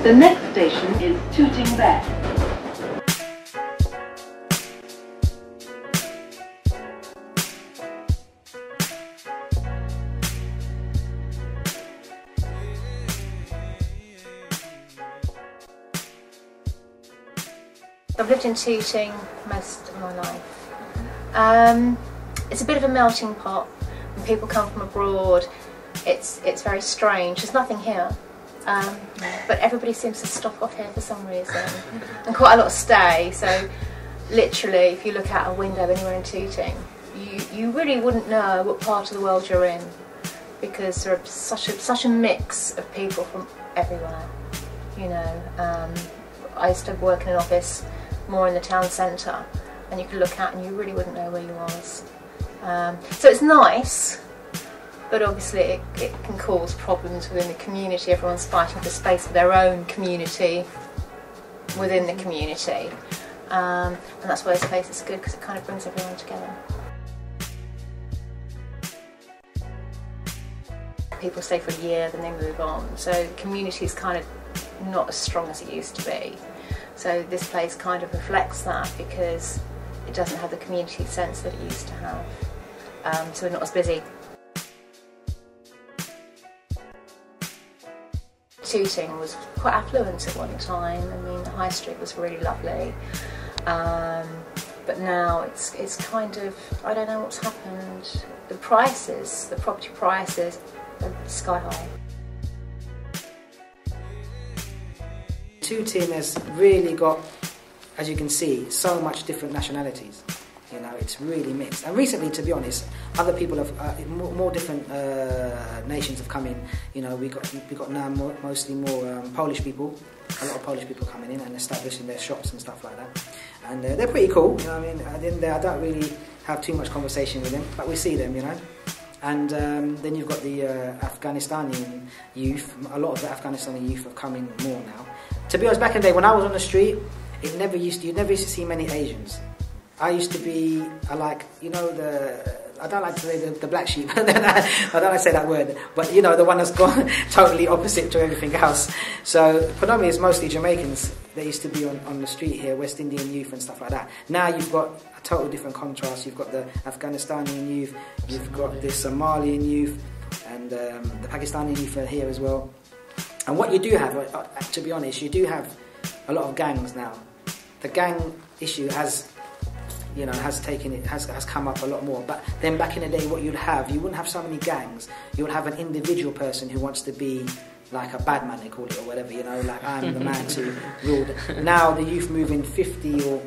The next station is Tooting Back. I've lived in Tooting most of my life. It's a bit of a melting pot. When people come from abroad, it's very strange. There's nothing here, but everybody seems to stop off here for some reason, and quite a lot stay. So, literally, if you look out a window anywhere in Tooting, you really wouldn't know what part of the world you're in, because there are such a mix of people from everywhere. You know, I used to work in an office more in the town centre, and you could look out and you really wouldn't know where you was. So it's nice, but obviously it can cause problems within the community. Everyone's fighting for space for their own community within the community, and that's why this place is good, because it kind of brings everyone together. People stay for a year, then they move on, so the community is kind of not as strong as it used to be. So this place kind of reflects that, because it doesn't have the community sense that it used to have. So we're not as busy. Tooting was quite affluent at one time. I mean, the high street was really lovely. But now it's kind of, I don't know what's happened. The property prices are sky high. Tooting has really got, as you can see, so much different nationalities. You know, it's really mixed. And recently, to be honest, other people have more different nations have come in. You know, we got now mostly more Polish people. A lot of Polish people coming in and establishing their shops and stuff like that. And they're pretty cool. You know, I mean, at the end of the day, I don't really have too much conversation with them, but we see them. You know. And then you've got the Afghanistani youth. A lot of the Afghanistani youth have come in more now. To be honest, back in the day when I was on the street, you never used to see many Asians. I used to be, I don't like to say the black sheep, I don't like to say that word, but you know, the one that's gone totally opposite to everything else. So predominantly it's mostly Jamaicans that used to be on the street here, West Indian youth and stuff like that. Now you've got a total different contrast. You've got the Afghanistani youth, you've got the Somalian youth, and the Pakistani youth are here as well. And what you do have, to be honest, you do have a lot of gangs now. The gang issue has come up a lot more. But then back in the day, what you wouldn't have so many gangs. You would have an individual person who wants to be like a bad man, they call it, or whatever. You know, like I'm the man to rule. Now the youth move in 50 or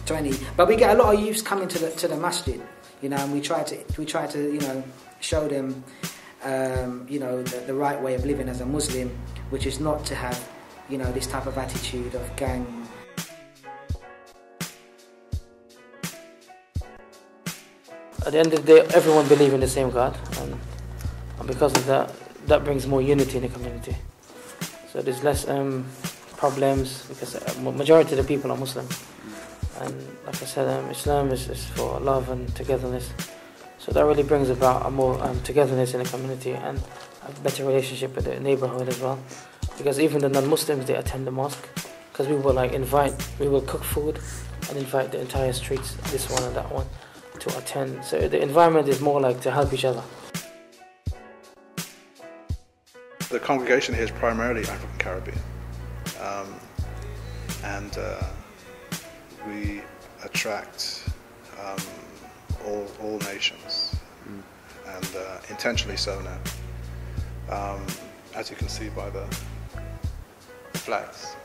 20, but we get a lot of youths coming to the masjid. You know, and we try to show them. The right way of living as a Muslim, which is not to have, this type of attitude of gang. At the end of the day, everyone believes in the same God, and because of that brings more unity in the community. So there's less problems, because majority of the people are Muslim, and like I said, Islam is for love and togetherness. So that really brings about a more togetherness in the community and a better relationship with the neighborhood as well. Because even the non-Muslims, they attend the mosque, because we will cook food and invite the entire streets, this one and that one, to attend. So the environment is more like to help each other. The congregation here is primarily African Caribbean, and we attract all nations, and intentionally so now. As you can see by the flags,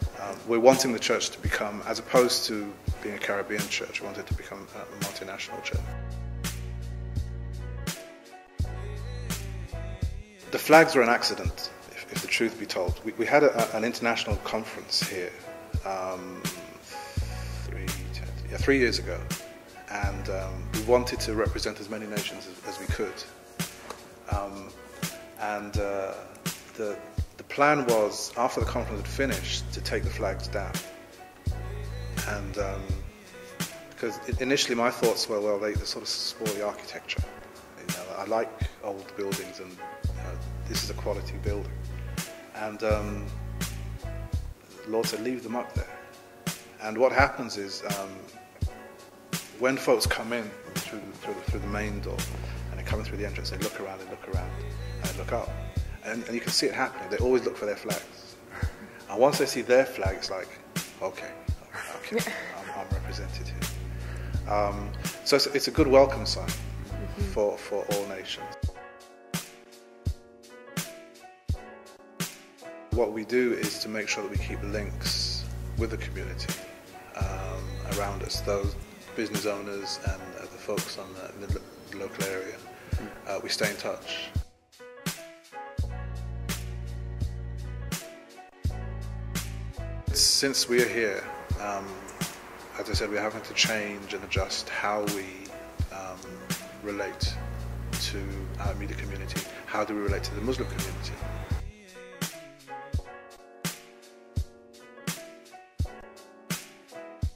we're wanting the church to become, as opposed to being a Caribbean church, we want it to become a multinational church. The flags were an accident, if the truth be told. We had an international conference here 3 years ago, and we wanted to represent as many nations as we could. The plan was, after the conference had finished, to take the flags down. And because initially my thoughts were, well, they sort of spoil the architecture. I like old buildings, and this is a quality building. And the Lord said, leave them up there. And what happens is, when folks come in through the main door, and they're coming through the entrance, they look around, and they look up. And you can see it happening. They always look for their flags. And once they see their flag, it's like, okay, I'm represented here. So it's a good welcome sign for all nations. What we do is to make sure that we keep links with the community around us, those business owners and the folks on the local area. We stay in touch. Since we are here, as I said, we're having to change and adjust how we relate to our media community. How do we relate to the Muslim community?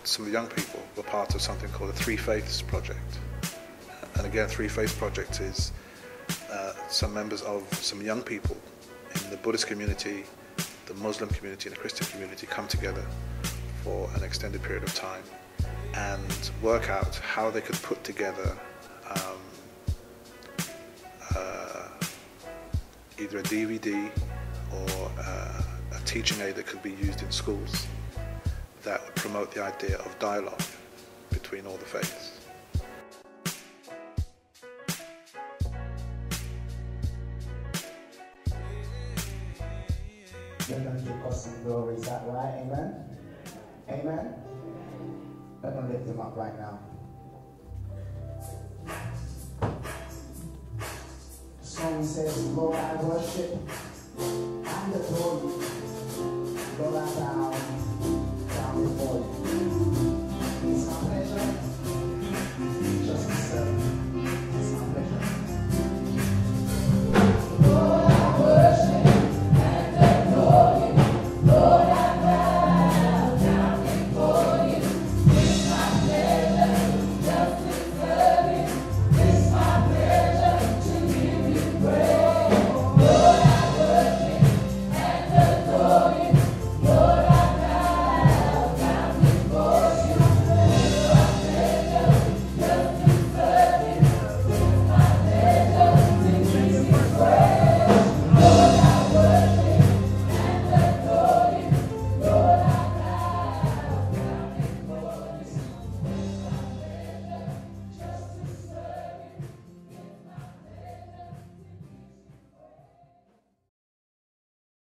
Some of the young people were part of something called the Three Faiths Project. And again, Three Faiths Project is some members of some young people in the Buddhist community, the Muslim community and the Christian community come together for an extended period of time and work out how they could put together either a DVD or a teaching aid that could be used in schools that would promote the idea of dialogue between all the faiths. You're going to give God some glory, is that right? Amen? Amen? Let me lift him up right now. The song says, Lord, I worship and adore you. Lord, I